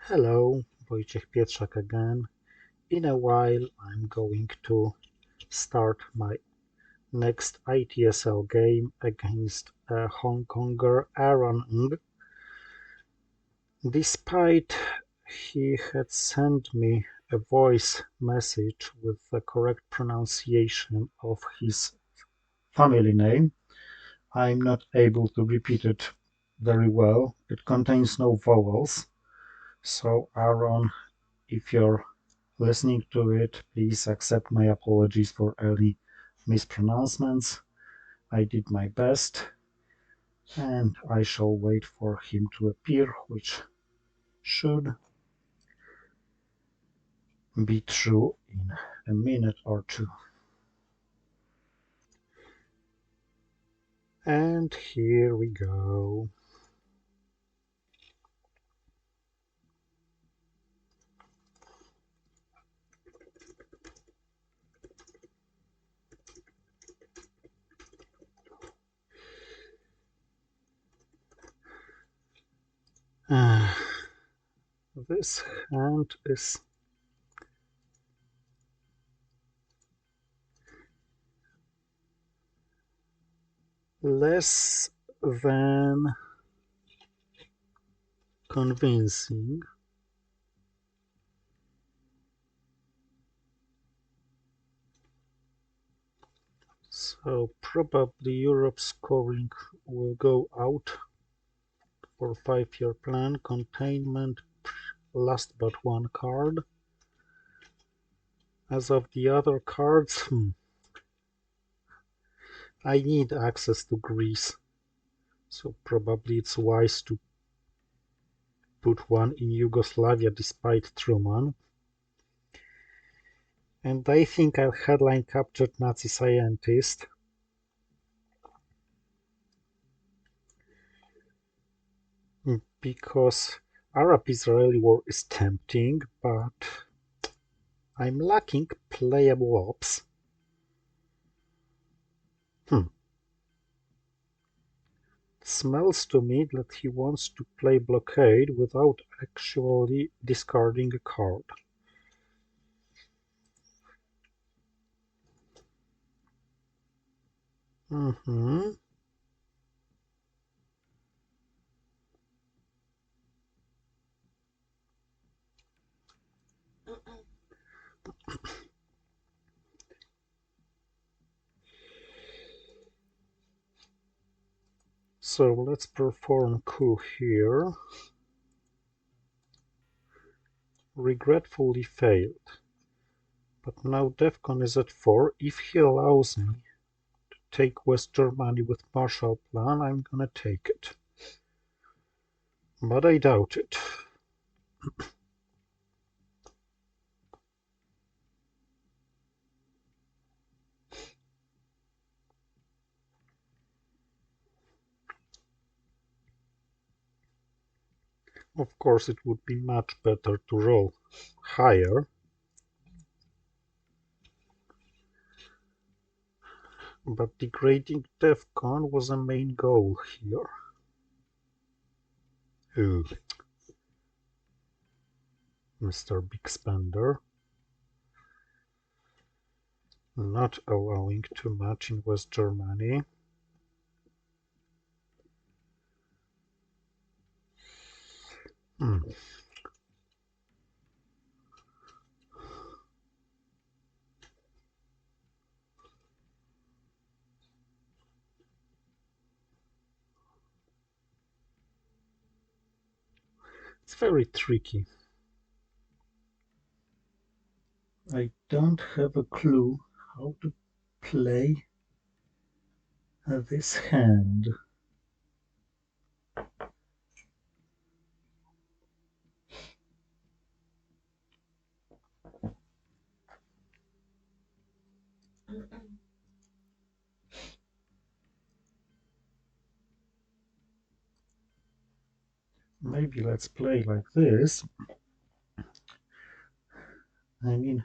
Hello, Wojciech Pietrzak again. In a while, I'm going to start my next ITSL game against a Hong Konger Aaron Ng. Despite he had sent me a voice message with the correct pronunciation of his family name, I'm not able to repeat it very well. It contains no vowels. So, Aaron, if you're listening to it, please accept my apologies for any mispronouncements. I did my best, and I shall wait for him to appear, which should be true in a minute or two. And here we go. This hand is less than convincing. So probably Europe scoring will go out for 5-year plan. Containment, last but one card. As of the other cards, I need access to Greece, so probably it's wise to put one in Yugoslavia despite Truman. And I think I'll headline captured Nazi scientist. Because Arab-Israeli war is tempting, but I'm lacking playable ops. Smells to me that he wants to play blockade without actually discarding a card. Mm-hmm. So let's perform coup here. Regretfully failed. But now DEFCON is at 4. If he allows me to take West Germany with Marshall Plan, I'm gonna take it. But I doubt it. Of course, it would be much better to roll higher. But degrading DEFCON was a main goal here. Ooh. Mr. Big Spender. Not allowing too much in West Germany. It's very tricky. I don't have a clue how to play this hand. Maybe let's play like this. I mean,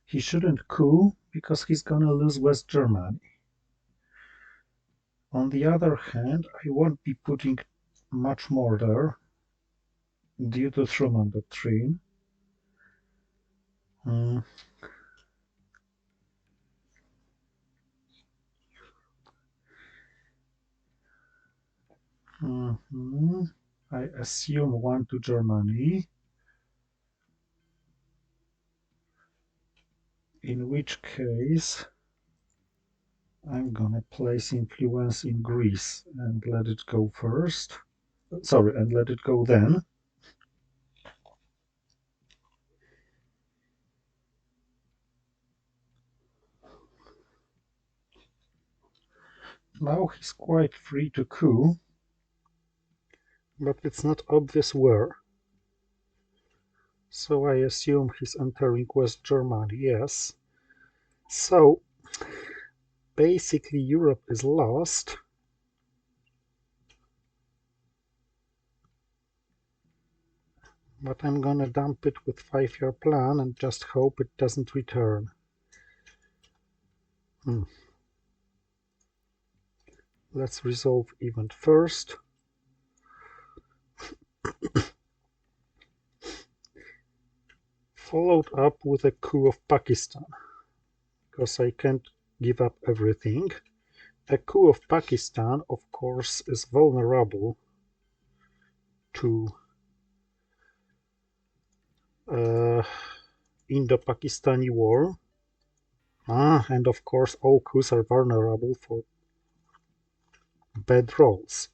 he shouldn't coup because he's gonna lose West Germany. On the other hand, I won't be putting much more there. due to Truman Doctrine. Mm, mhm. I assume one to Germany, in which case I'm gonna place influence in Greece and let it go first. Sorry, and let it go then. Now he's quite free to coup, but it's not obvious where. So I assume he's entering West Germany, yes. So basically Europe is lost. But I'm gonna dump it with 5-year plan and just hope it doesn't return. Let's resolve event first. Followed up with a coup of Pakistan, because I can't give up everything. A coup of Pakistan, of course, is vulnerable to Indo-Pakistani war. And of course, all coups are vulnerable for bad rolls.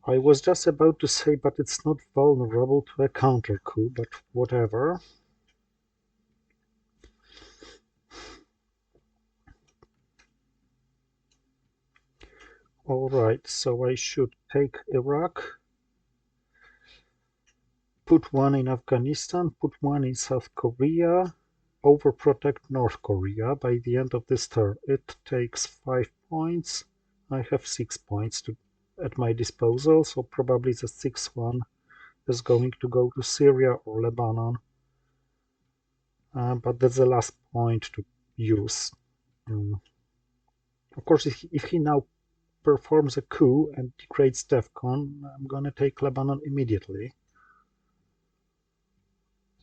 I was just about to say, but it's not vulnerable to a counter coup, but whatever. Alright, so I should take Iraq, put one in Afghanistan, put one in South Korea, overprotect North Korea by the end of this turn. It takes 5 points. I have 6 points at my disposal, so probably the 6th one is going to go to Syria or Lebanon. But that's the last point to use. Of course, if he now performs a coup and degrades DEFCON, I'm gonna take Lebanon immediately.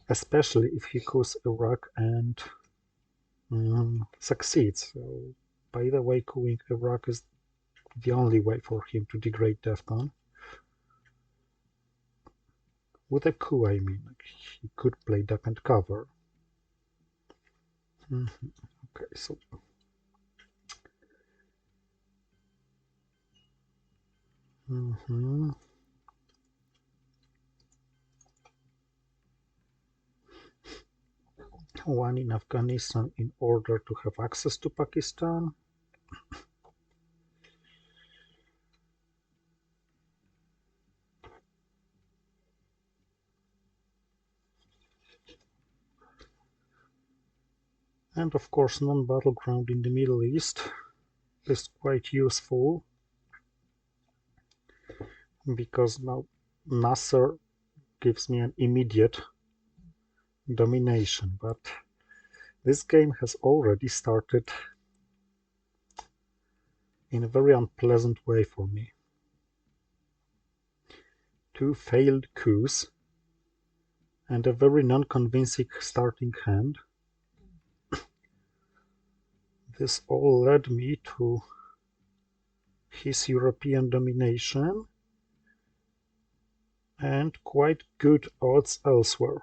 Especially if he coups Iraq and succeeds. So, by the way, coupping Iraq is the only way for him to degrade DEFCON. With a coup, I mean, like, he could play duck and cover. Okay, so one in Afghanistan in order to have access to Pakistan. And of course, non-battleground in the Middle East is quite useful because now Nasser gives me an immediate domination, but this game has already started in a very unpleasant way for me. 2 failed coups and a very non-convincing starting hand. This all led me to his European domination and quite good odds elsewhere.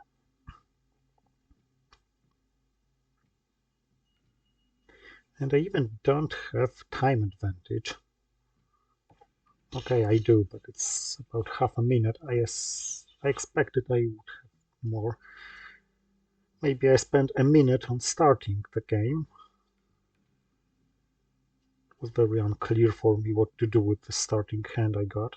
And I even don't have time advantage. Okay, I do, but it's about half a minute. I expected I would have more. Maybe I spent a minute on starting the game. It was very unclear for me what to do with the starting hand I got.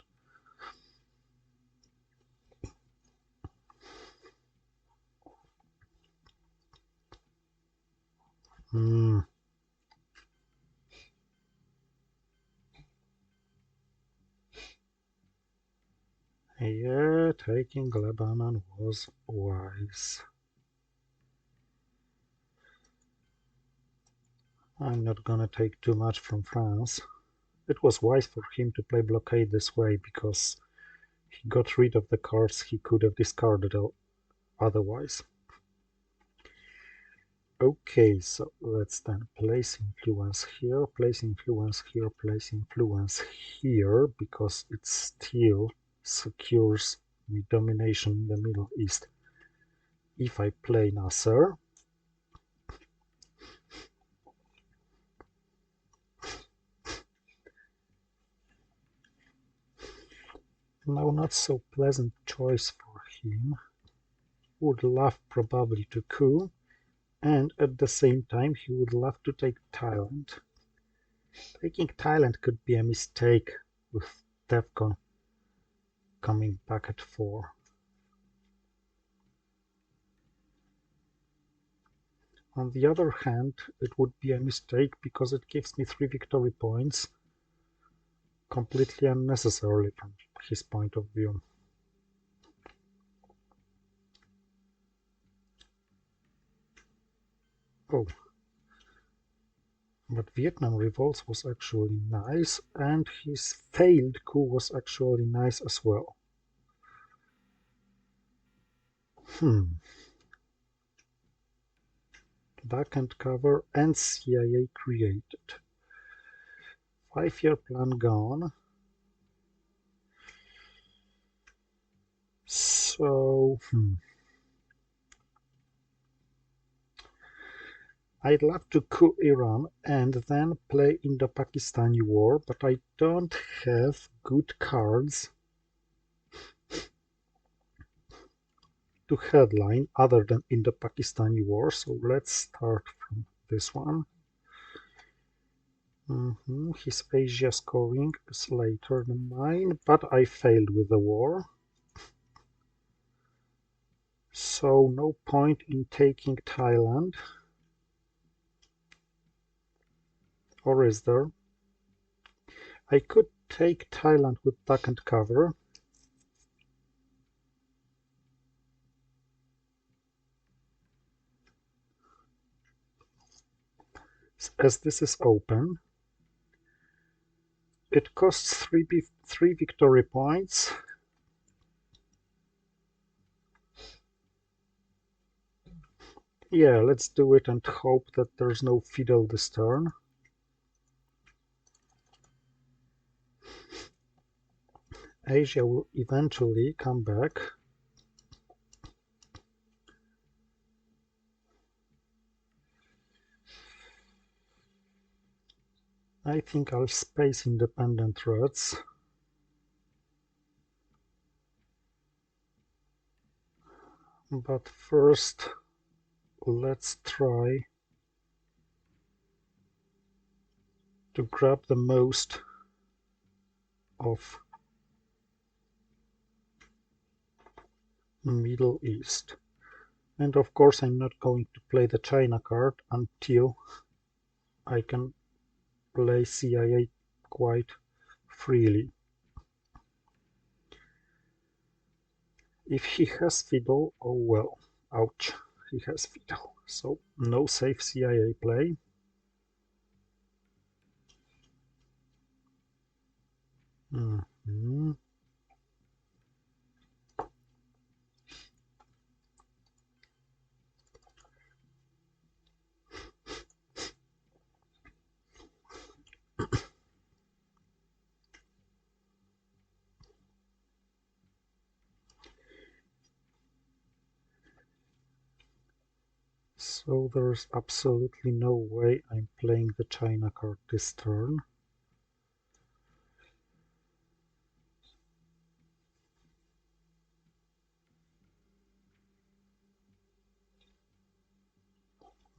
Yeah, taking Lebanon was wise. I'm not gonna take too much from France. It was wise for him to play blockade this way because He got rid of the cards he could have discarded otherwise. Okay, so let's then place influence here, place influence here, place influence here, because it still secures the domination in the Middle East. If I play Nasser, now not so pleasant choice for him. Would love probably to coup, and at the same time he would love to take Thailand. Taking Thailand could be a mistake with DEFCON coming back at 4. On the other hand, it would be a mistake because it gives me 3 victory points completely unnecessarily from his point of view. Oh, but Vietnam Revolts was actually nice, and his failed coup was actually nice as well. Back and cover and CIA created. 5-year plan gone. So, I'd love to coup Iran and then play in the Pakistani war, but I don't have good cards to headline other than in the Pakistani war, so let's start from this one. His Asia scoring is later than mine, but I failed with the war. So no point in taking Thailand. Or is there? I could take Thailand with duck and cover. As this is open, it costs 3 victory points. Yeah, let's do it and hope that there's no fiddle this turn. Asia will eventually come back. I think I'll space independent threats. But first, let's try to grab the most of Middle East. And of course, I'm not going to play the China card until I can play CIA quite freely. If he has fiddle, oh well, ouch, he has fiddle. So no safe CIA play. So there's absolutely no way I'm playing the China card this turn.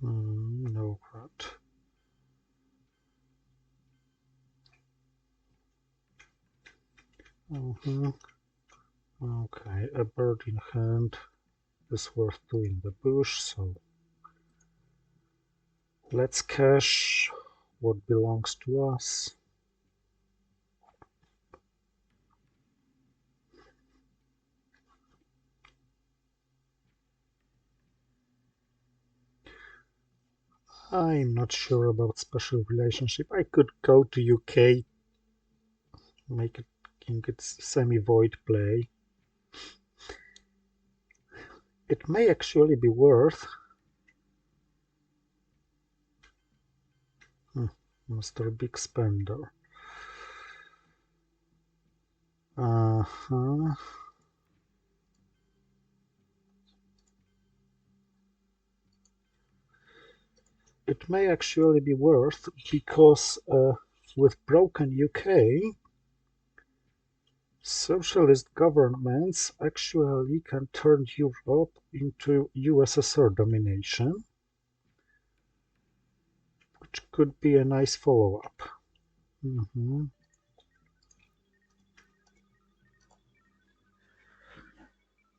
No rat. Okay, a bird in hand is worth two in the bush, so let's cash what belongs to us. I'm not sure about special relationship. I could go to UK, make it making it semi-void play. It may actually be worth Mr. Big Spender. Uh-huh. It may actually be worth because with broken UK, socialist governments actually can turn Europe into USSR domination, which could be a nice follow-up. Mm-hmm.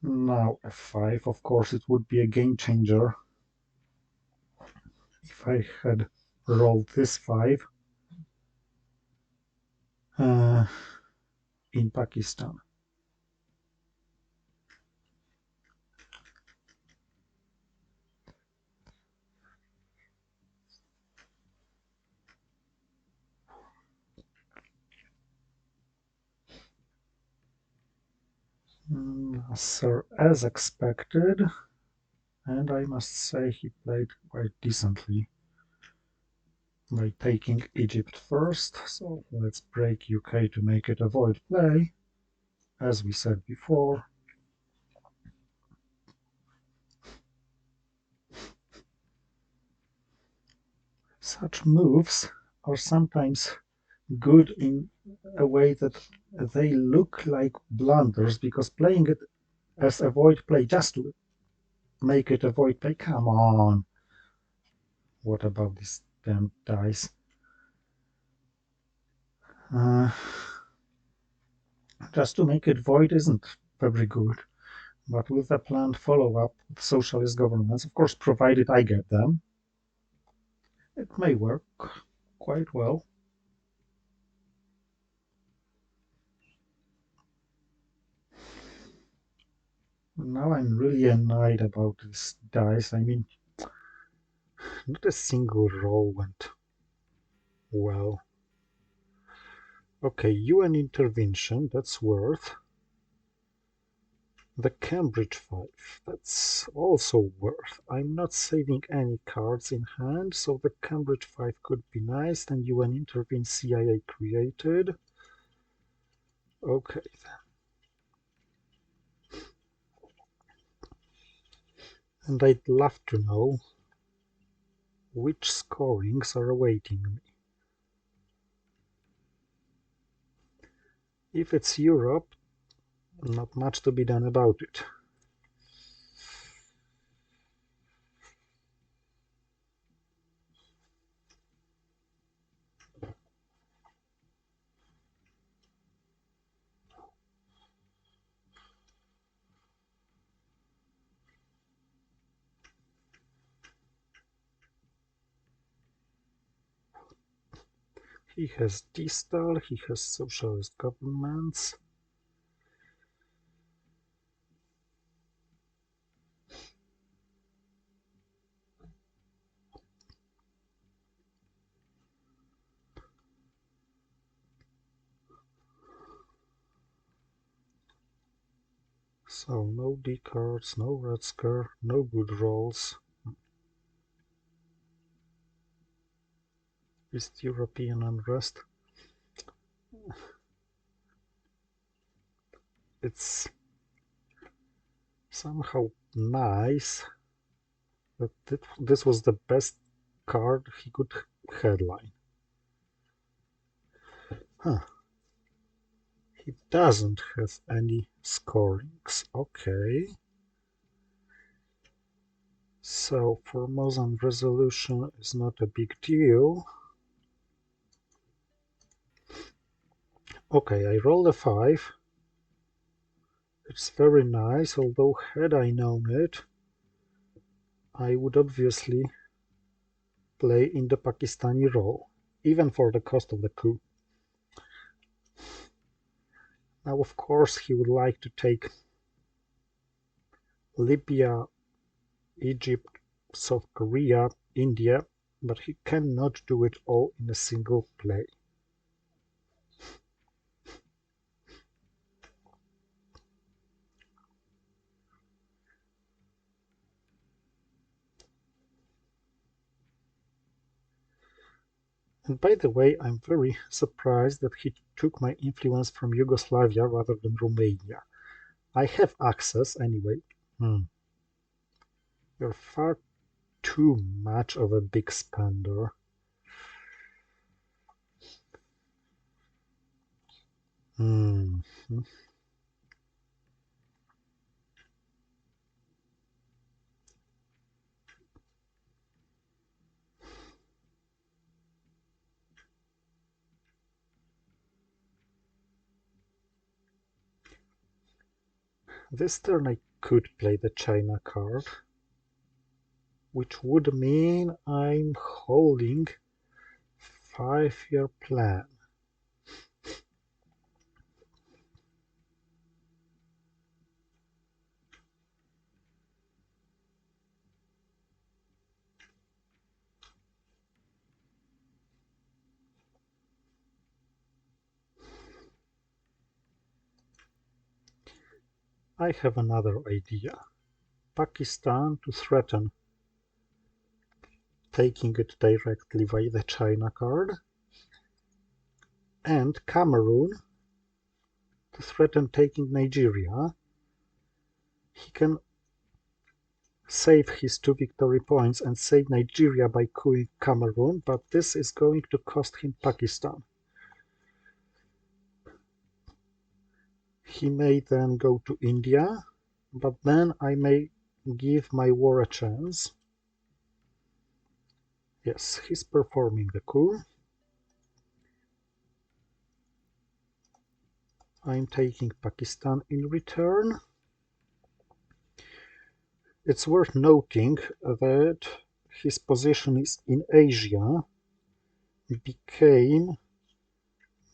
Now f5, of course, it would be a game changer if I had rolled this 5 in Pakistan. Sir, as expected, and I must say he played quite decently by taking Egypt first, so let's break UK to make it a void play, as we said before. Such moves are sometimes good in a way that they look like blunders, because playing it as a void play just to make it a void play, come on. What about these damn dice? Just to make it void isn't very good. But with a planned follow-up with socialist governments, of course, provided I get them, it may work quite well. Now I'm really annoyed about these dice. I mean, not a single roll went well. Okay, UN intervention, that's worth. The Cambridge 5, that's also worth. I'm not saving any cards in hand, so the Cambridge 5 could be nice. Then UN intervene, CIA created. Okay, and I'd love to know which scorings are awaiting me. If it's Europe, not much to be done about it. He has Distal, he has socialist governments. So no D cards, no red scare, no good rolls. East European unrest. It's somehow nice that this was the best card he could headline. Huh. He doesn't have any scorings. Okay. So Formosan resolution is not a big deal. Okay, I roll a 5. It's very nice, although had I known it, I would obviously play in the Pakistani role, even for the cost of the coup. Now, of course, he would like to take Libya, Egypt, South Korea, India, but he cannot do it all in a single play. And by the way, I'm very surprised that he took my influence from Yugoslavia rather than Romania. I have access anyway. You're far too much of a big spender. Hmm. This turn I could play the China card, which would mean I'm holding 5-year plan. I have another idea. Pakistan to threaten taking it directly via the China card, and Cameroon to threaten taking Nigeria. He can save his 2 victory points and save Nigeria by coupping Cameroon, but this is going to cost him Pakistan. He may then go to India, but then I may give my war a chance. Yes, he's performing the coup. I'm taking Pakistan in return. It's worth noting that his position is in Asia became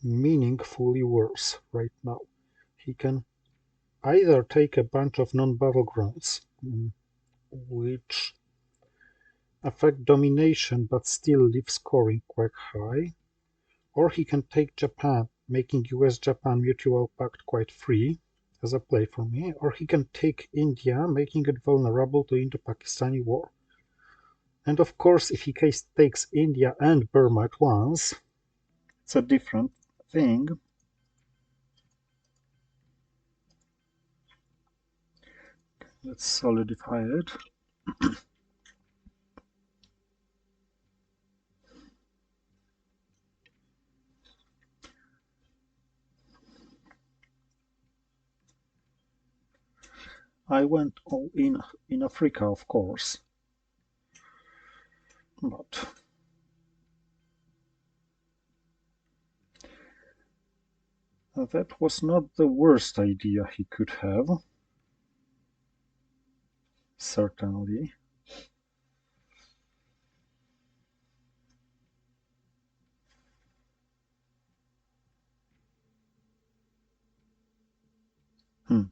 meaningfully worse right now. He can either take a bunch of non-battlegrounds, which affect domination but still leave scoring quite high, or he can take Japan, making US-Japan mutual pact quite free as a play for me, or he can take India, making it vulnerable to Indo-Pakistani war. And of course, if he takes India and Burma at once, it's a different thing. Let's solidify it. I went all in Africa, of course, but that was not the worst idea he could have, certainly. Hmm.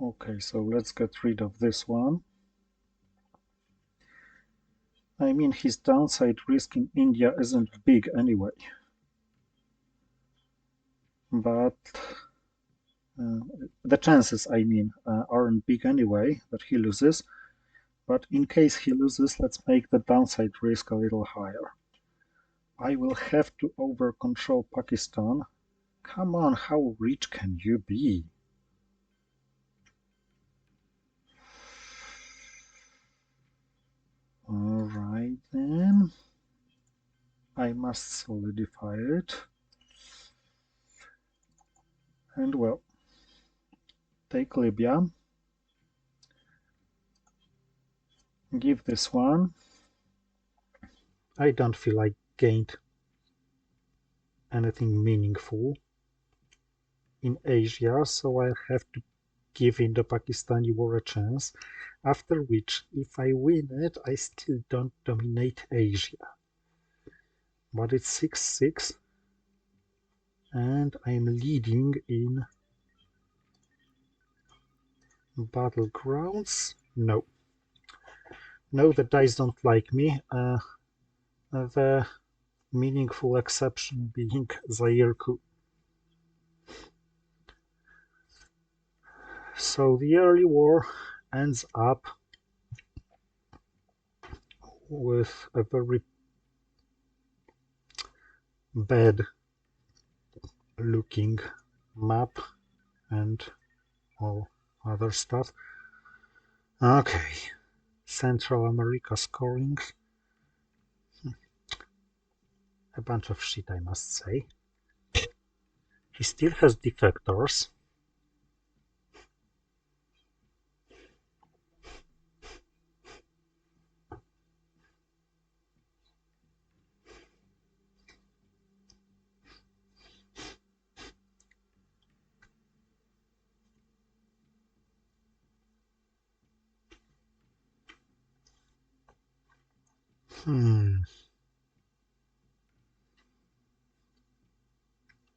Okay, so let's get rid of this one. I mean, his downside risk in India isn't big anyway. But the chances, I mean, aren't big anyway that he loses. But in case he loses, let's make the downside risk a little higher. I will have to over-control Pakistan. Come on, how rich can you be? Alright then. I must solidify it. And well, take Libya. Give this one. I don't feel I gained anything meaningful in Asia, so I'll have to give Indo-Pakistani war a chance. After which, if I win it, I still don't dominate Asia. But it's 6-6, and I'm leading in battlegrounds. No. No, the dice don't like me. The meaningful exception being Zaire coup. So the early war ends up with a very bad looking map and all other stuff. Okay, Central America scoring. A bunch of shit, I must say. He still has defectors. Hmm.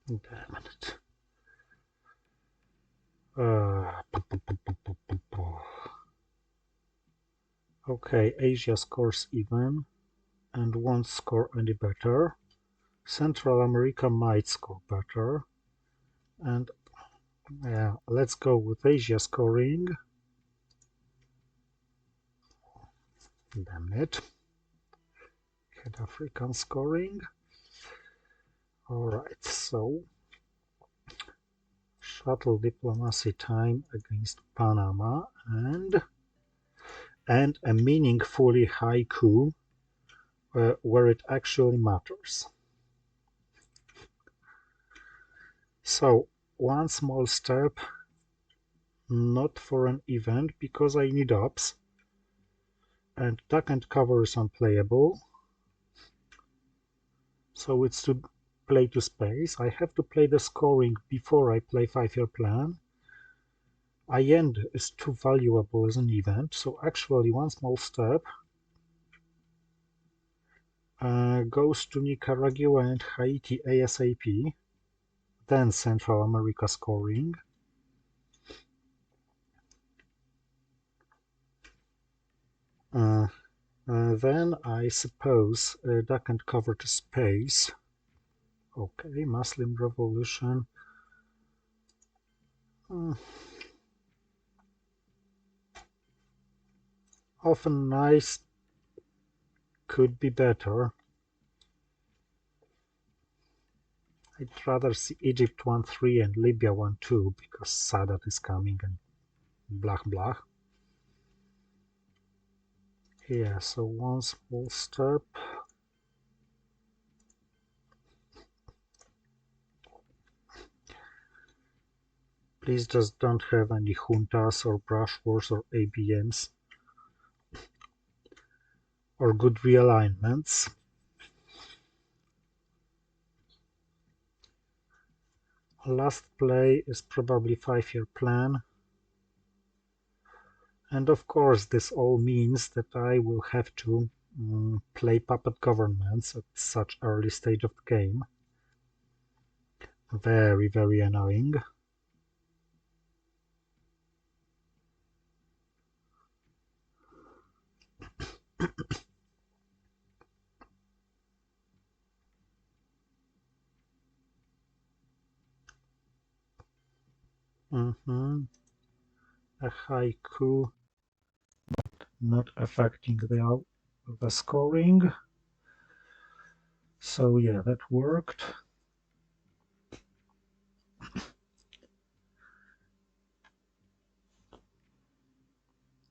Damn it. Uh, okay, Asia scores even and won't score any better. Central America might score better. And yeah, let's go with Asia scoring. Damn it. Had African scoring. Alright, so shuttle diplomacy time against Panama and a meaningfully high coup where it actually matters. So one small step, not for an event because I need ops, and duck and cover is unplayable. So it's to play to space. I have to play the scoring before I play 5-year plan. IEND is too valuable as an event, so actually one small step goes to Nicaragua and Haiti ASAP, then Central America scoring. Then I suppose duck and cover to space. Okay, Muslim Revolution. Uh, Often nice, could be better. I'd rather see Egypt 1-3 and Libya 1-2 because Sadat is coming and blah blah. Yeah, so one small step. Please just don't have any juntas or brush wars or ABMs or good realignments. Last play is probably 5-year plan. And of course, this all means that I will have to play puppet governments at such early stage of the game. Very, very annoying. Mm-hmm. A haiku not affecting the scoring. So yeah, that worked.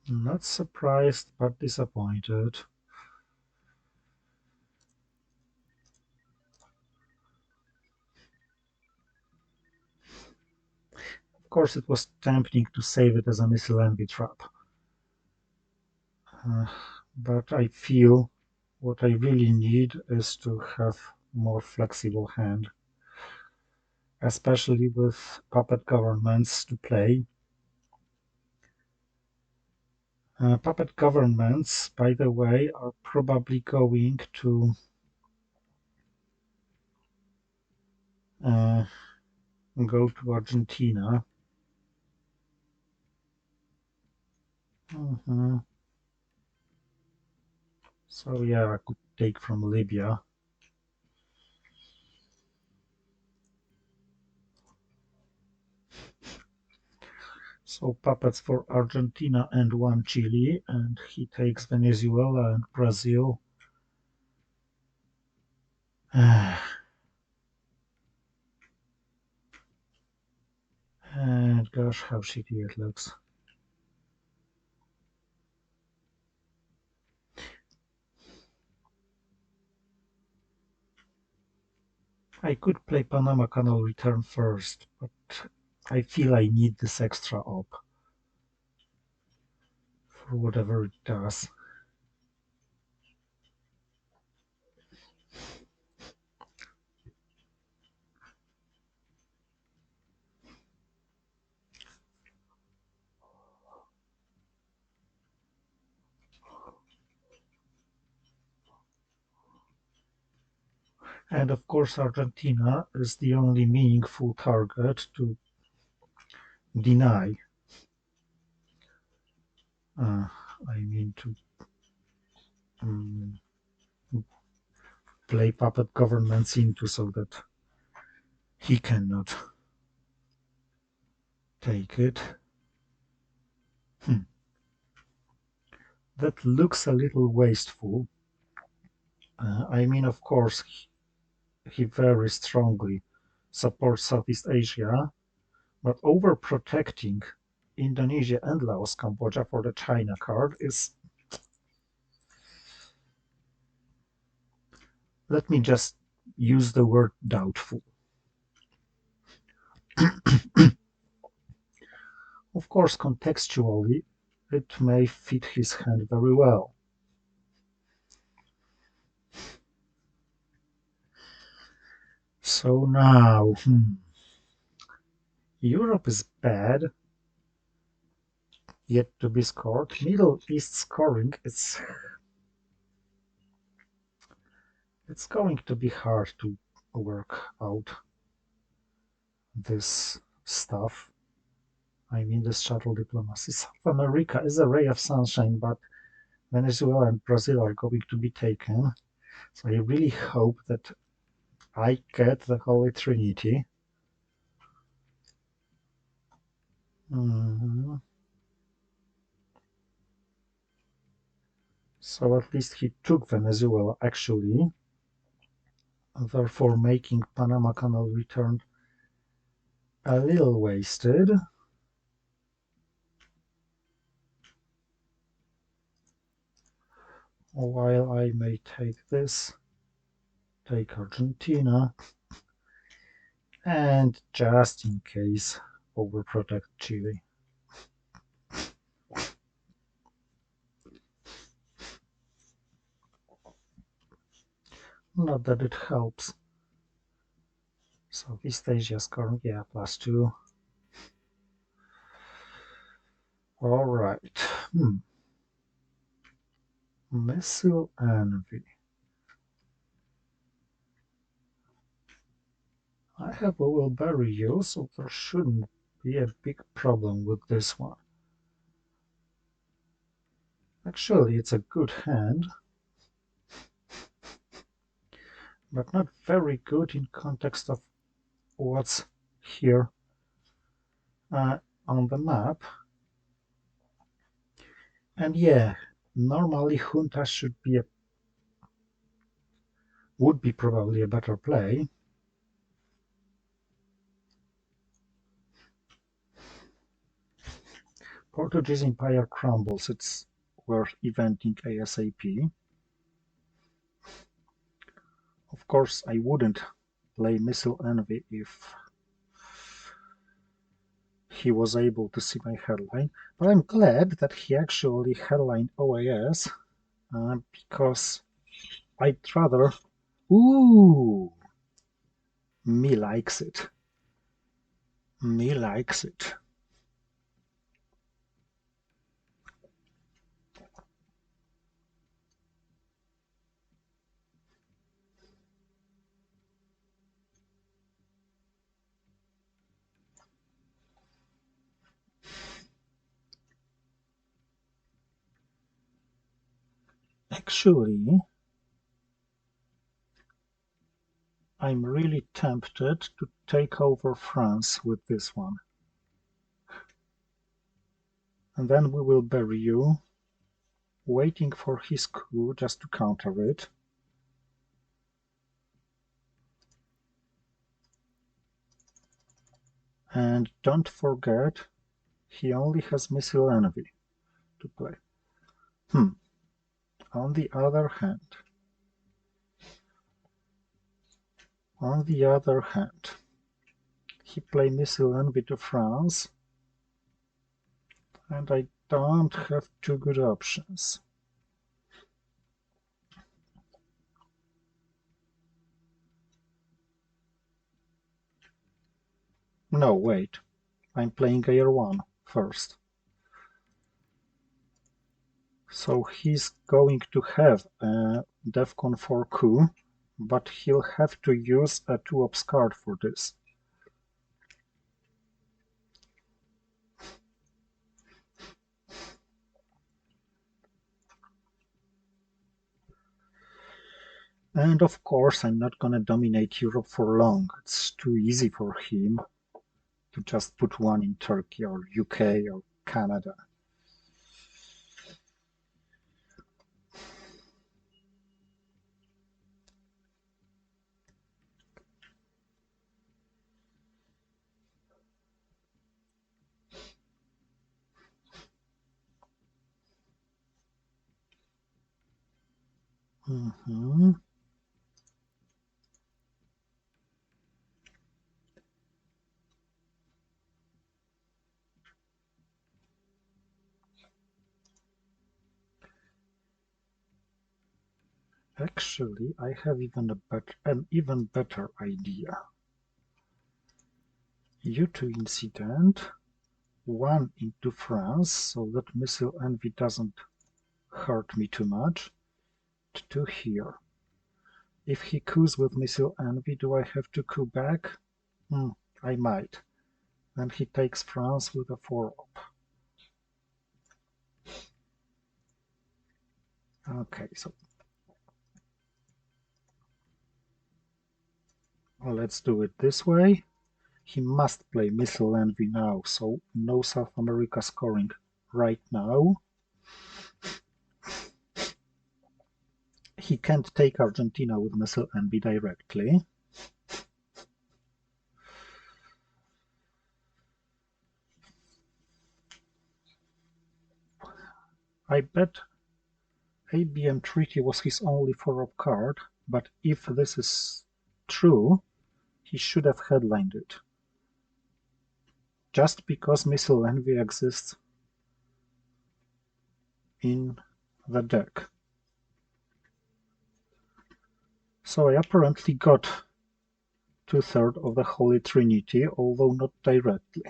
Not surprised, but disappointed. Of course, it was tempting to save it as a missile envy trap. But I feel what I really need is to have more flexible hand, especially with puppet governments to play. Puppet governments, by the way, are probably going to uh, go to Argentina. Mhm. So yeah, I could take from Libya. So puppets for Argentina and one Chile, and he takes Venezuela and Brazil. And gosh, how shitty it looks. I could play Panama Canal Return first, but I feel I need this extra op for whatever it does. And of course, Argentina is the only meaningful target to deny. Uh, I mean, to um, play puppet governments into so that he cannot take it. Hmm. That looks a little wasteful. I mean, of course, he very strongly supports Southeast Asia, but overprotecting Indonesia and Laos, Cambodia for the China card is, let me just use the word doubtful. Of course, contextually, it may fit his hand very well. So now, Europe is bad, yet to be scored. Middle East scoring, it's going to be hard to work out this stuff. I mean, this shuttle diplomacy. South America is a ray of sunshine, but Venezuela and Brazil are going to be taken. So I really hope that I get the Holy Trinity. Mhm. So at least he took Venezuela, actually, therefore making Panama Canal return a little wasted. While I may take this, take Argentina, and just in case, overprotect Chile. Not that it helps. Southeast Asia scoring, yeah, +2. All right. Missile envy. I have a will bury you, so there shouldn't be a big problem with this one. Actually, it's a good hand, but not very good in context of what's here on the map. And yeah, normally junta would be probably a better play. Portuguese Empire crumbles. It's worth eventing ASAP. Of course, I wouldn't play Missile Envy if he was able to see my headline, but I'm glad that he actually headlined OAS because I'd rather. Ooh, me likes it. Me likes it. Actually, I'm really tempted to take over France with this one. And then we will bury you, waiting for his coup just to counter it. And don't forget, he only has missile envy to play. On the other hand, he play missile envy to France, and I don't have two good options. No, wait. I'm playing Air 1 first. So he's going to have a DEFCON 4 coup, but he'll have to use a 2-ops card for this. And of course, I'm not gonna dominate Europe for long. It's too easy for him to just put one in Turkey or UK or Canada. Mm-hmm. Actually, I have an even better idea. U2 incident, 1 into France, so that missile envy doesn't hurt me too much. 2 here. If he coups with missile envy, do I have to coup back? I might. Then he takes France with a 4-op. Okay, so let's do it this way. He must play missile envy now, so no South America scoring right now. He can't take Argentina with missile envy directly. I bet ABM Treaty was his only 4-op card, but if this is true, he should have headlined it. Just because missile envy exists in the deck. So I apparently got 2/3 of the Holy Trinity, although not directly.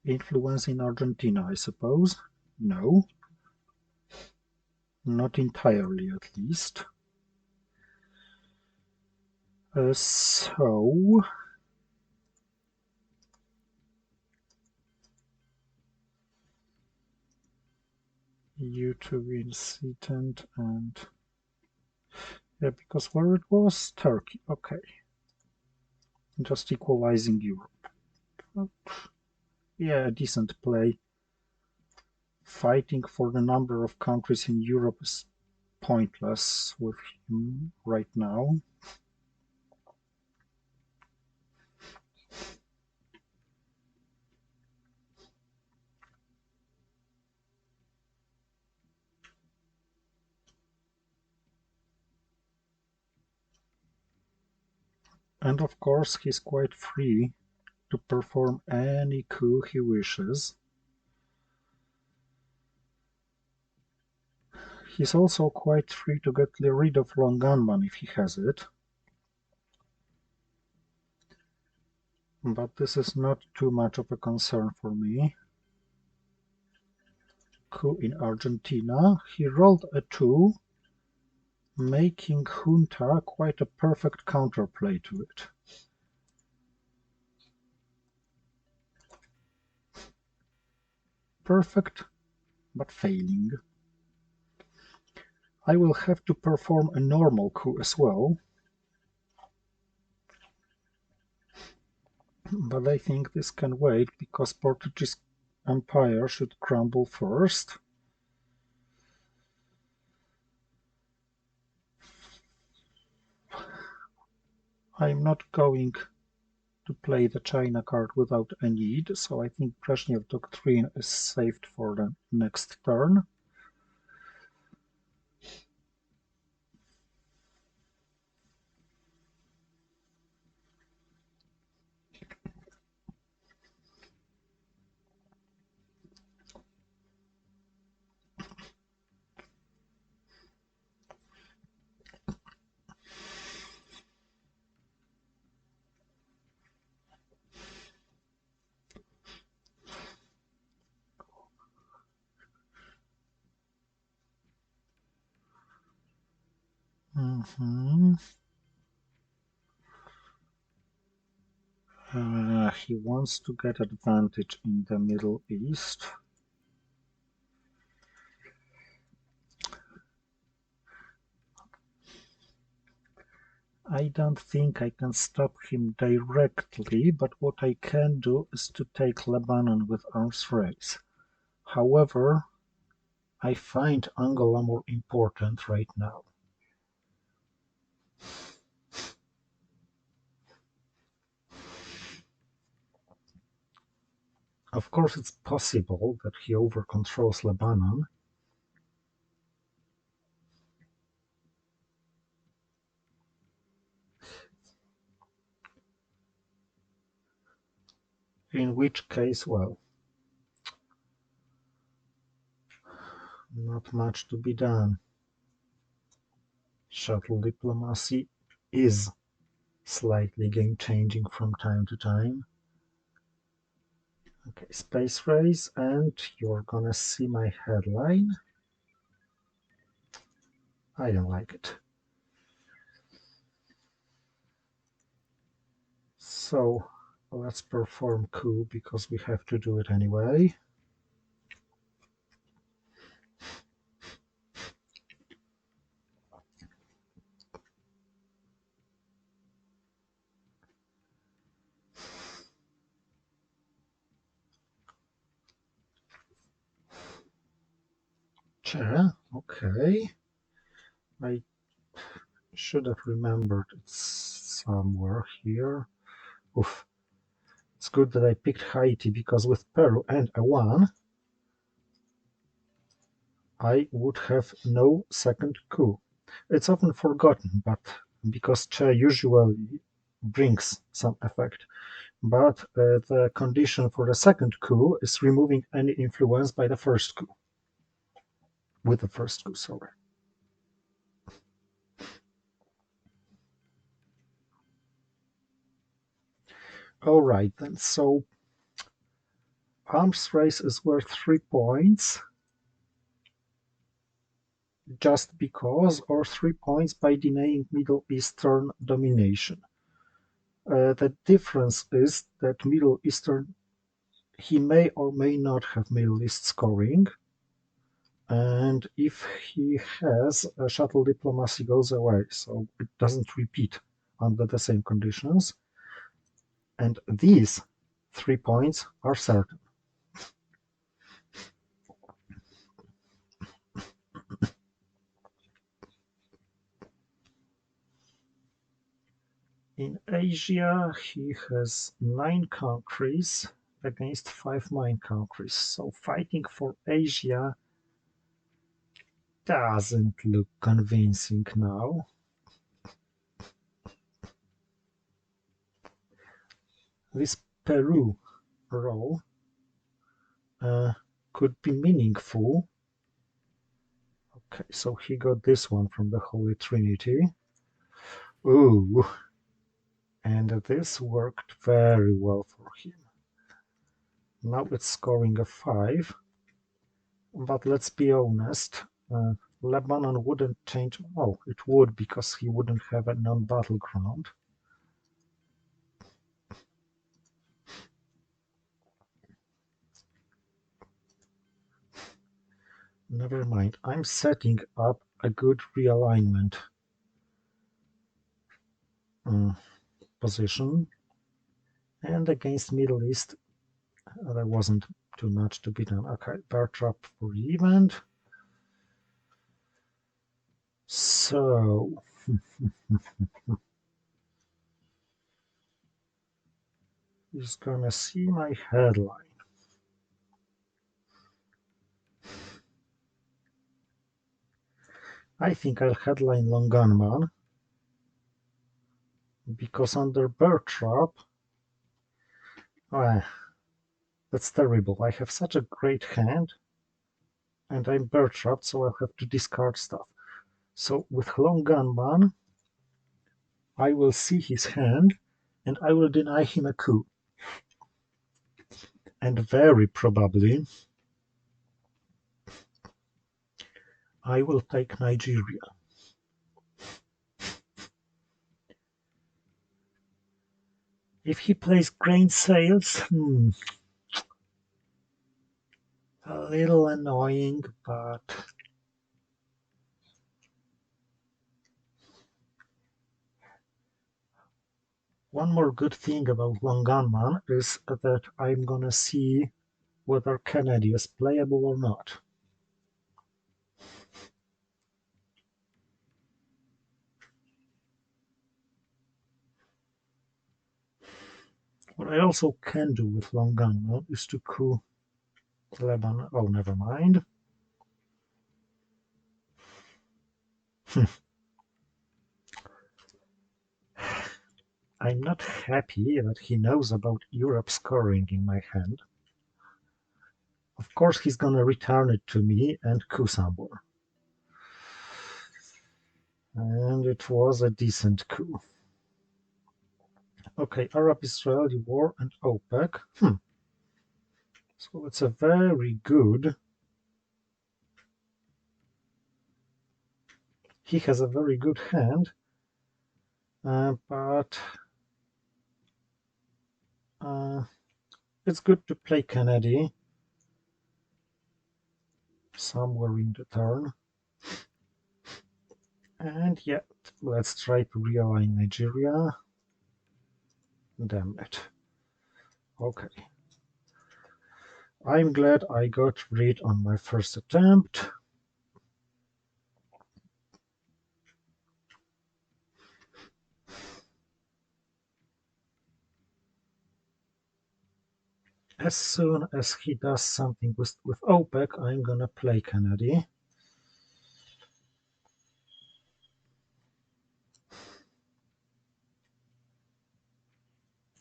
Influence in Argentina, I suppose? No. Not entirely, at least. So... U2 incident and... Yeah, because where it was? Turkey. Okay. Just equalizing Europe. Yeah, decent play. Fighting for the number of countries in Europe is pointless with him right now. And of course, he's quite free to perform any coup he wishes. He's also quite free to get rid of Long Gunman if he has it. But this is not too much of a concern for me. Coup in Argentina. He rolled a 2, making Junta quite a perfect counterplay to it. Perfect, but failing. I will have to perform a normal coup as well. But I think this can wait because Portuguese Empire should crumble first. I'm not going to play the China card without a need, so I think Brezhnev Doctrine is saved for the next turn. Mm-hmm. He wants to get advantage in the Middle East. I don't think I can stop him directly, but what I can do is to take Lebanon with arms race. However, I find Angola more important right now. Of course, it's possible that he over-controls Lebanon. In which case, well, not much to be done. Shuttle diplomacy is slightly game-changing from time to time. Okay, space race, and you're gonna see my headline. I don't like it. So let's perform coup because we have to do it anyway. Chair, okay. I should have remembered it's somewhere here. Oof. It's good that I picked Haiti because with Peru and a 1, I would have no second coup. It's often forgotten, but because Che usually brings some effect. But the condition for the second coup is removing any influence by the first coup. With the first coup, sorry. All right, then. So arms race is worth 3 points just because, or 3 points by denying Middle Eastern domination. The difference is that Middle Eastern, he may or may not have Middle East scoring, and if he has, shuttle diplomacy goes away, so it doesn't repeat under the same conditions. And these 3 points are certain. In Asia, he has 9 countries against 5 main countries. So fighting for Asia doesn't look convincing now. This Peru role could be meaningful. Okay, so he got this one from the Holy Trinity. Ooh, and this worked very well for him. Now it's scoring a 5. But let's be honest, Lebanon wouldn't change. Oh, it would because he wouldn't have a non-battleground. Never mind. I'm setting up a good realignment uh, position. And against Middle East, there wasn't too much to be done. Okay, bear trap for event. So he's gonna see my headline. I think I'll headline long gunman because under bear trap, ah, that's terrible. I have such a great hand and I'm bear trapped, so I'll have to discard stuff. So with long gunman, I will see his hand and I will deny him a coup. And very probably I will take Nigeria. If he plays grain sales, a little annoying, but one more good thing about long gunman is that I'm gonna see whether Kennedy is playable or not. What I also can do with long gunman is to coup Lebanon. Oh, never mind. I'm not happy that he knows about Europe scoring in my hand. Of course, he's gonna return it to me and coup somewhere. And it was a decent coup. Okay, Arab-Israeli war and OPEC. So it's a very good. He has a very good hand, but it's good to play Kennedy somewhere in the turn. And yeah, let's try to realign Nigeria. Damn it. Okay. I'm glad I got rid on my first attempt. As soon as he does something with OPEC, I'm gonna play Kennedy.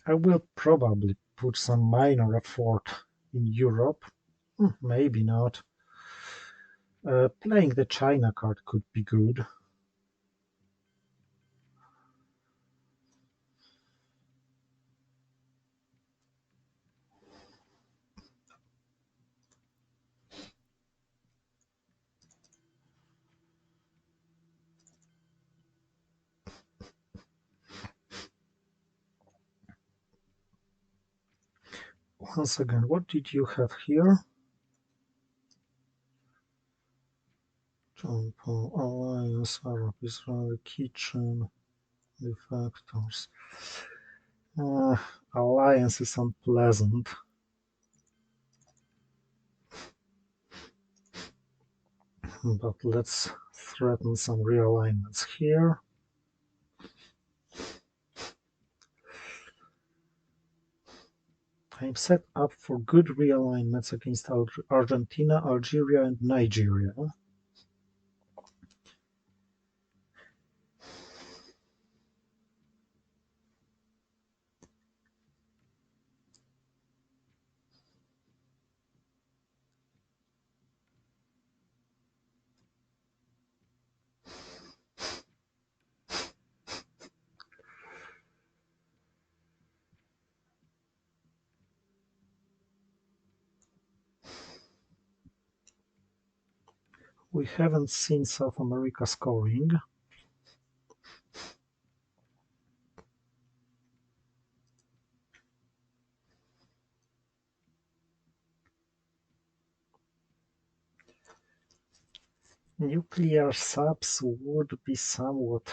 I will probably put some minor effort in Europe. Maybe not. Playing the China card could be good. Once again, what did you have here? John Paul Alliance, Arab Israeli Kitchen, the factors. Alliance is unpleasant. But let's threaten some realignments here. I'm set up for good realignments against Argentina, Algeria, and Nigeria. We haven't seen South America scoring. Nuclear subs would be somewhat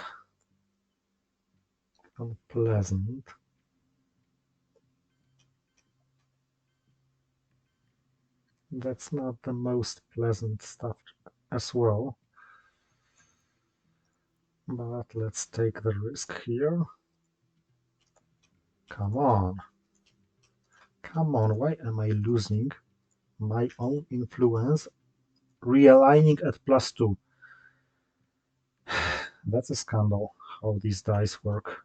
unpleasant. That's not the most pleasant stuff as well. But let's take the risk here. Come on. Come on, why am I losing my own influence? Realigning at +2. That's a scandal, how these dice work.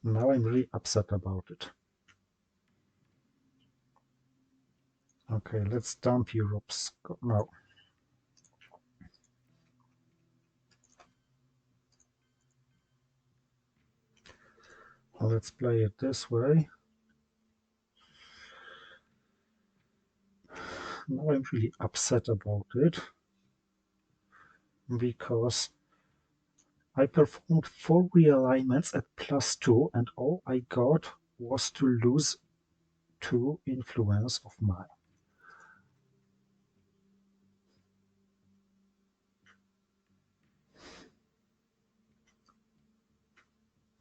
Now I'm really upset about it. Okay, let's dump Europe's... No. Let's play it this way. Now I'm really upset about it because I performed 4 realignments at +2 and all I got was to lose 2 influence of mine.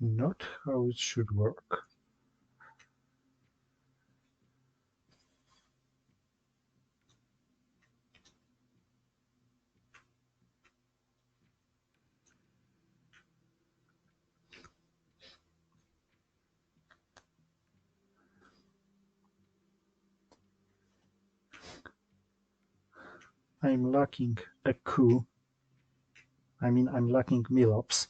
Not how it should work. I'm lacking a coup. I'm lacking Milops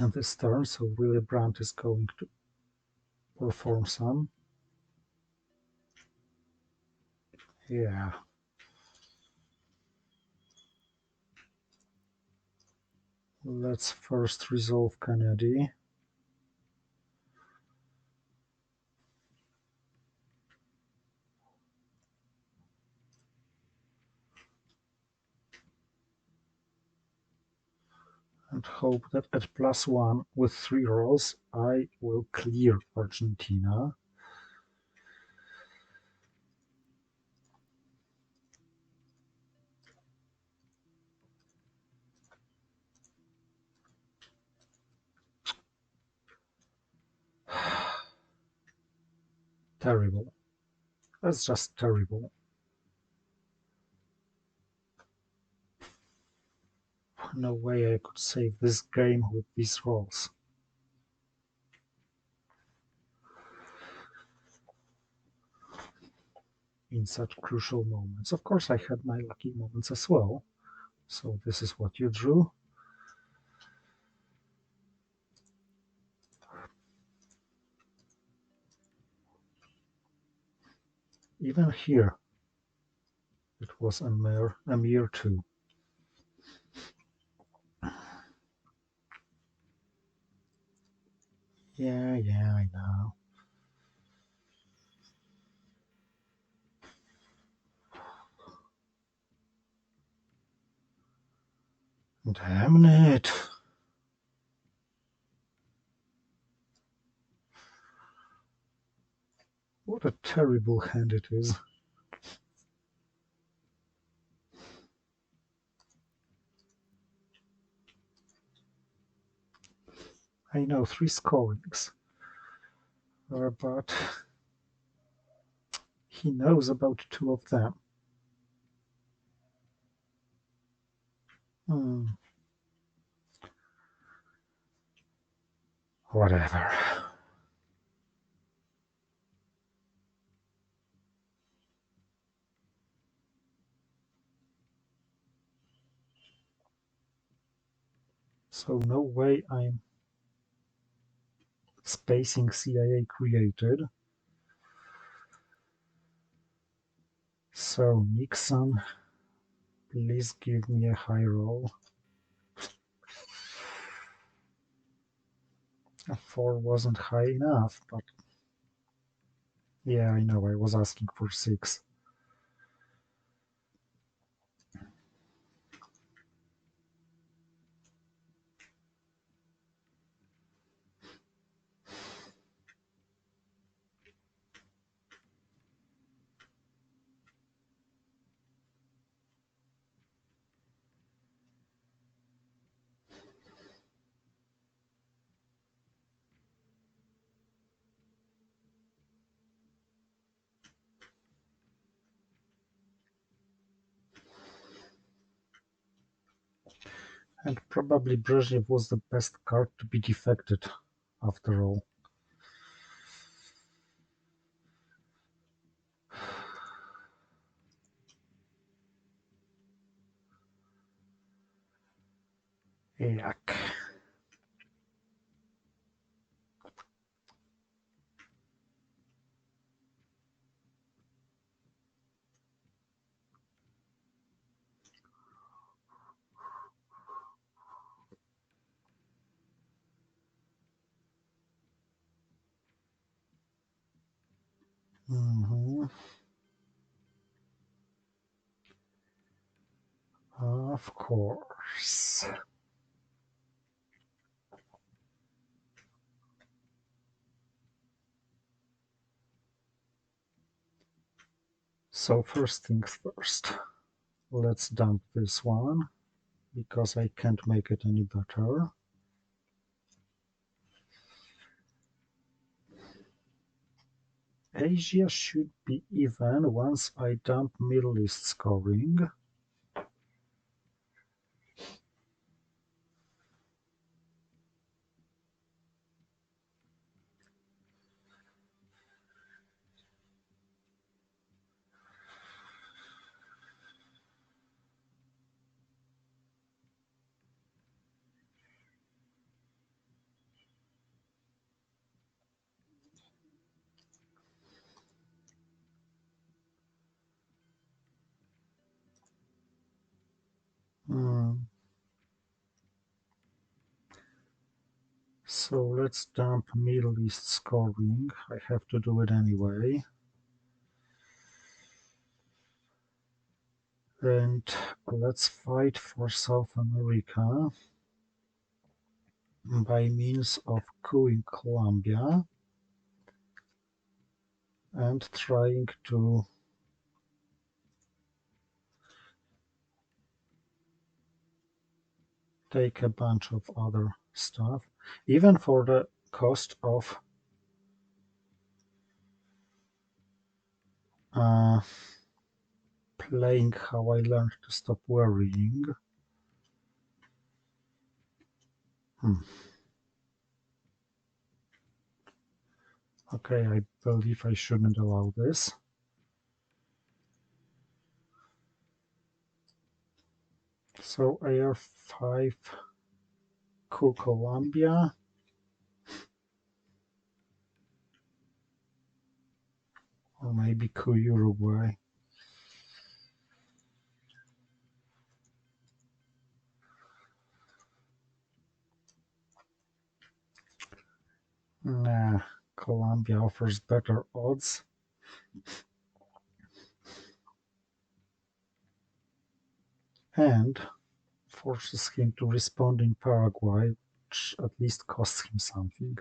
on this turn, so Willy Brandt is going to perform some. Yeah. Let's first resolve Kennedy. And hope that at +1 with 3 rolls I will clear Argentina. Terrible. That's just terrible. No way I could save this game with these rolls. In such crucial moments. Of course, I had my lucky moments as well. So this is what you drew. Even here, it was a mere 2. Yeah, I know. Damn it. What a terrible hand it is. I know 3 scorings, but he knows about 2 of them. Whatever. So no way I'm spacing CIA created. So Nixon, please give me a high roll. A 4 wasn't high enough, but yeah, I know, I was asking for 6. And probably Brezhnev was the best card to be defected, after all. Yuck. Mhm. Of course. So first things first. Let's dump this one, because I can't make it any better. Asia should be even once I dump Middle East scoring. Hmm. So let's dump Middle East scoring. I have to do it anyway. And let's fight for South America by means of coup in Colombia and trying to take a bunch of other stuff, even for the cost of playing how I learned to stop worrying. Okay, I believe I shouldn't allow this. So AR5 coup Colombia. Or maybe coup Uruguay. Nah, Colombia offers better odds. And forces him to respond in Paraguay, which at least costs him something.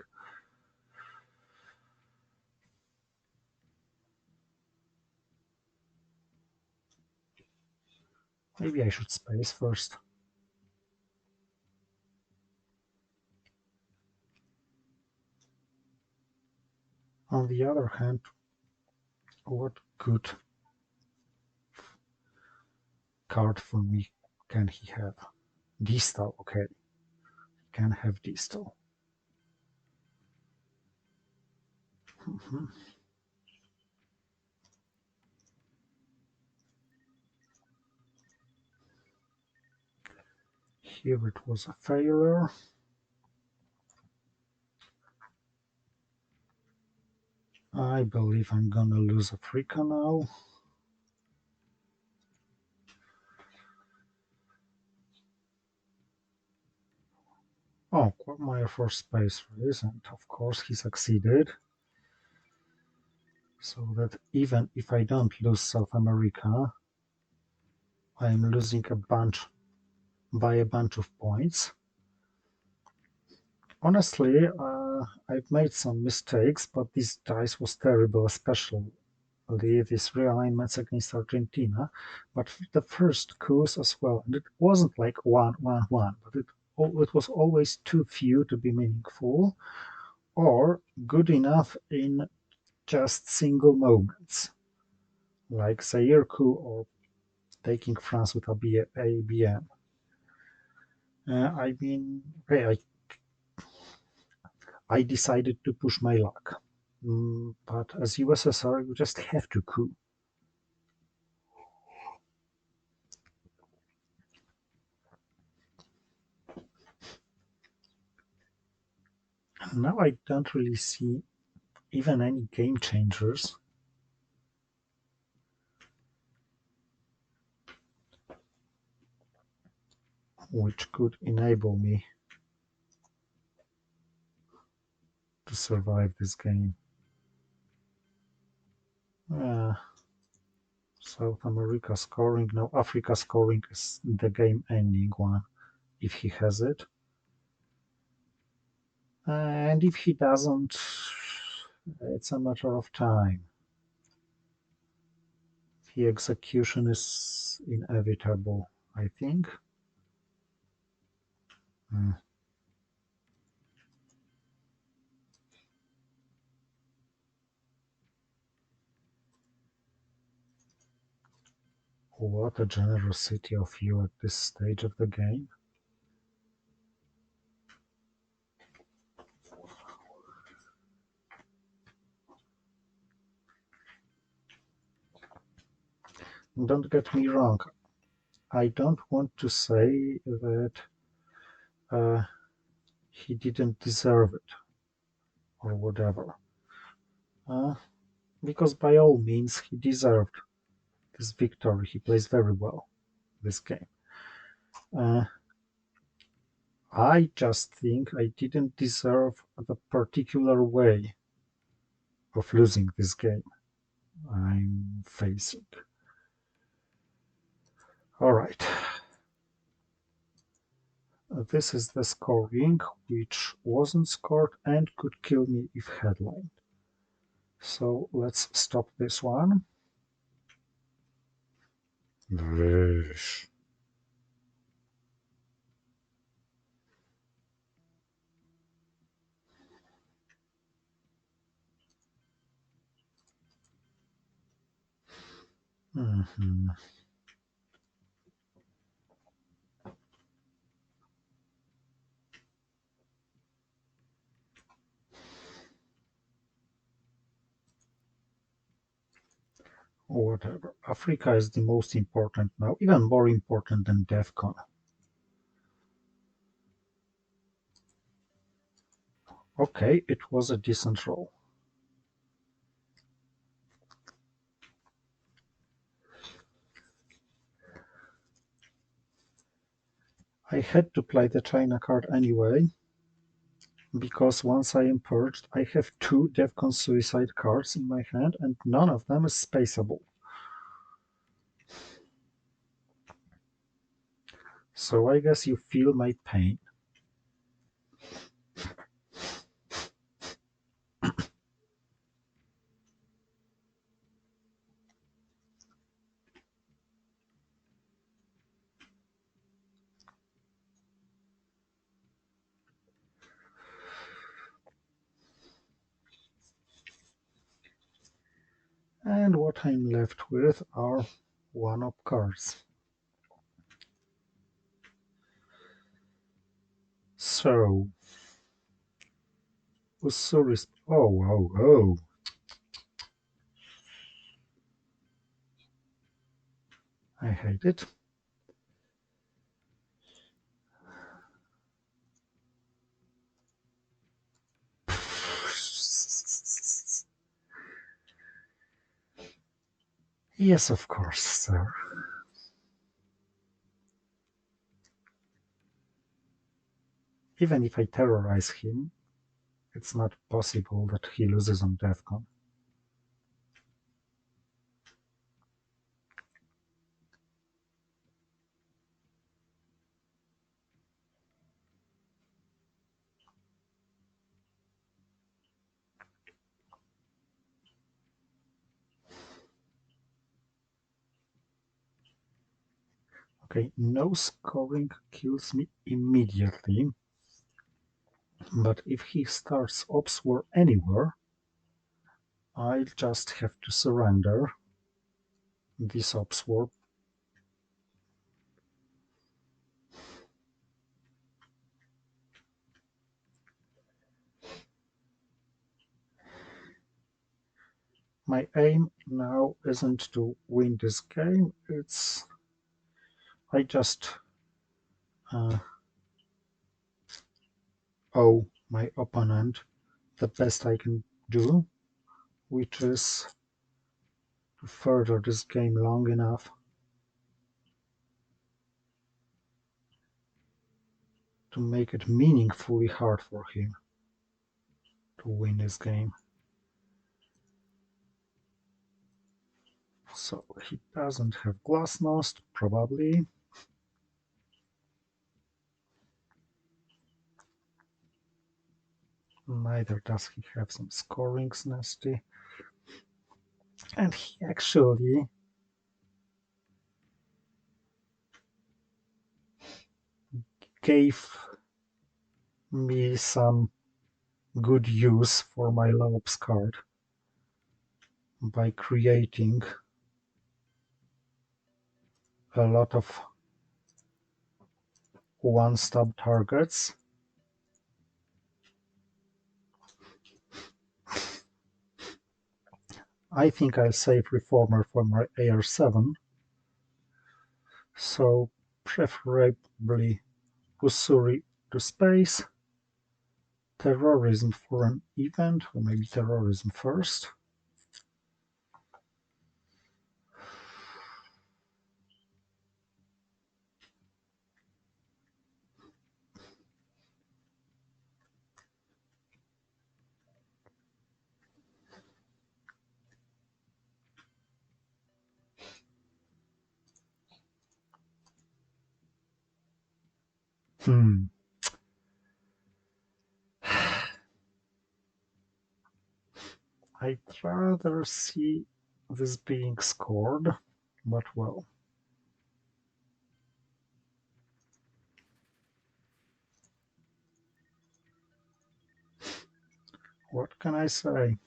Maybe I should space first. On the other hand, what good card for me can he have? Distal, okay. He can have Distal. Here it was a failure. I believe I'm gonna lose Africa now. Oh, Quagmire for space race, and of course he succeeded. So that even if I don't lose South America, I'm losing by a bunch of points. Honestly, I've made some mistakes, but this dice was terrible, especially these realignments against Argentina. But the first coups as well, and it wasn't like 1-1-1, but it was always too few to be meaningful, or good enough in just single moments, like Zaire coup or taking France with ABM. Okay, I decided to push my luck. But as USSR, you just have to coup. Now I don't really see even any game changers which could enable me to survive this game. Uh, South America scoring. No, Africa scoring is the game ending one if he has it. And if he doesn't, it's a matter of time. The execution is inevitable, I think. Hmm. What a generosity of you at this stage of the game. Don't get me wrong, I don't want to say that uh, he didn't deserve it or whatever, uh, because by all means he deserved this victory. He plays very well this game. Uh, I just think I didn't deserve the particular way of losing this game I'm facing. All right, this is the scoring, which wasn't scored and could kill me if headlined. So let's stop this one. Vish. Mhm. Whatever. Africa is the most important now, even more important than DEFCON. Okay, it was a decent roll. I had to play the China card anyway, because once I am purged, I have two DEFCON suicide cards in my hand, and none of them is spaceable. So I guess you feel my pain. And what I'm left with are one-up cards. So, Usuris. Oh, oh, oh. I hate it. Yes, of course, sir. Even if I terrorize him, it's not possible that he loses on DEFCON. Okay, no scoring kills me immediately, but if he starts Ops War anywhere, I'll just have to surrender this Ops War. My aim now isn't to win this game, I just uh, owe my opponent the best I can do, which is to further this game long enough to make it meaningfully hard for him to win this game. So he doesn't have Glasnost, probably. Neither does he have some scorings nasty. And he actually gave me some good use for my Lopes card by creating a lot of one-stop targets. I think I'll save Reformer for my AR7, so preferably Usuri to space, Terrorism for an event, or maybe Terrorism first. I'd rather see this being scored, but well. What can I say?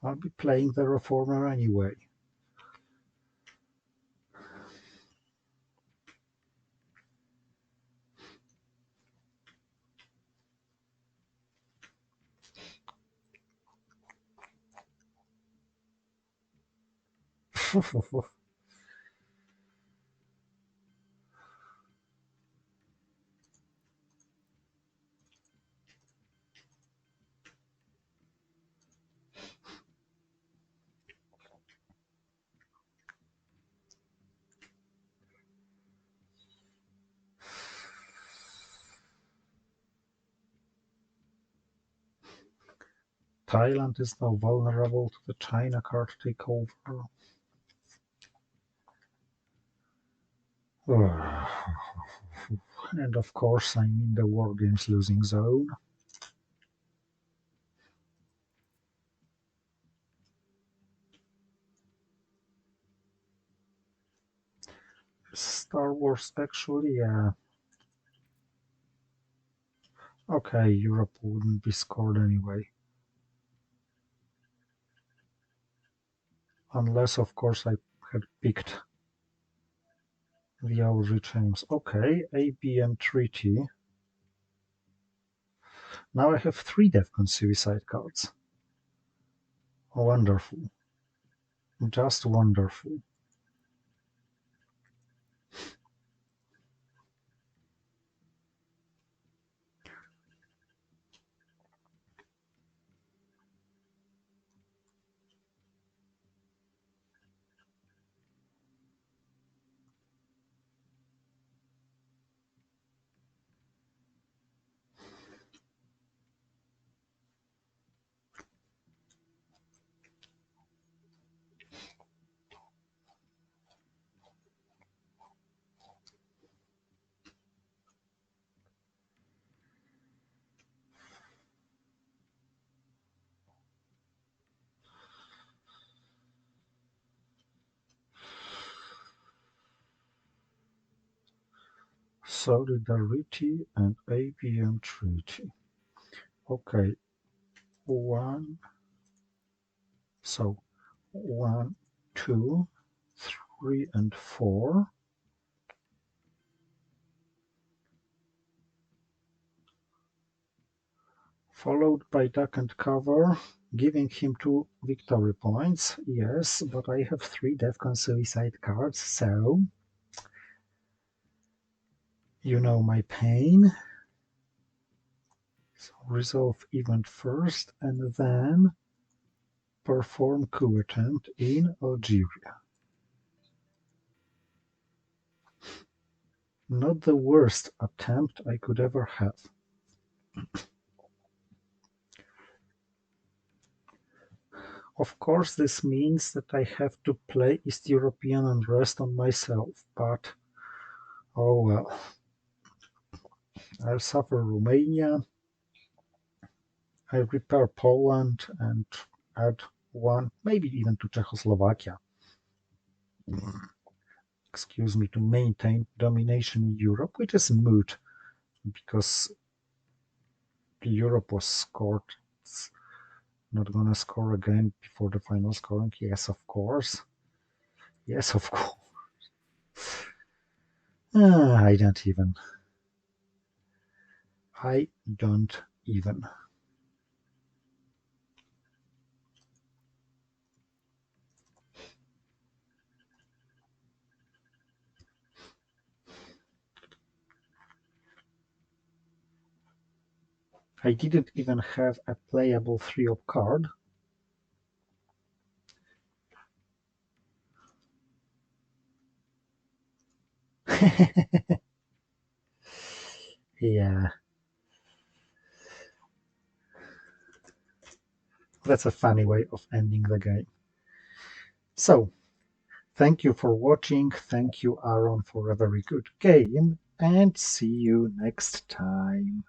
I'll be playing the Reformer anyway. Thailand is now vulnerable to the China card takeover. And of course, I'm in the War Games losing zone. Star Wars, actually, yeah. Okay, Europe wouldn't be scored anyway. Unless, of course, I had picked the Aldrich James. Okay, ABM Treaty. Now I have 3 Defcon Suicide cards. Wonderful. Just wonderful. Solidarity and ABM Treaty. Okay, 1. So 1, 2, 3, and 4. Followed by duck and cover, giving him 2 victory points. Yes, but I have 3 Defcon suicide cards, so you know my pain. So resolve event first and then perform coup attempt in Algeria. Not the worst attempt I could ever have. Of course, this means that I have to play East European and rest on myself, but oh well. I'll suffer Romania, I repair Poland and add one, maybe even to Czechoslovakia, excuse me, to maintain domination in Europe, which is moot because Europe was scored. It's not gonna score again before the final scoring. Yes, of course. Yes, of course. I don't even. I don't even. I didn't even have a playable 3-up card. Yeah, that's a funny way of ending the game. So, thank you for watching. Thank you, Aaron, for a very good game. And see you next time.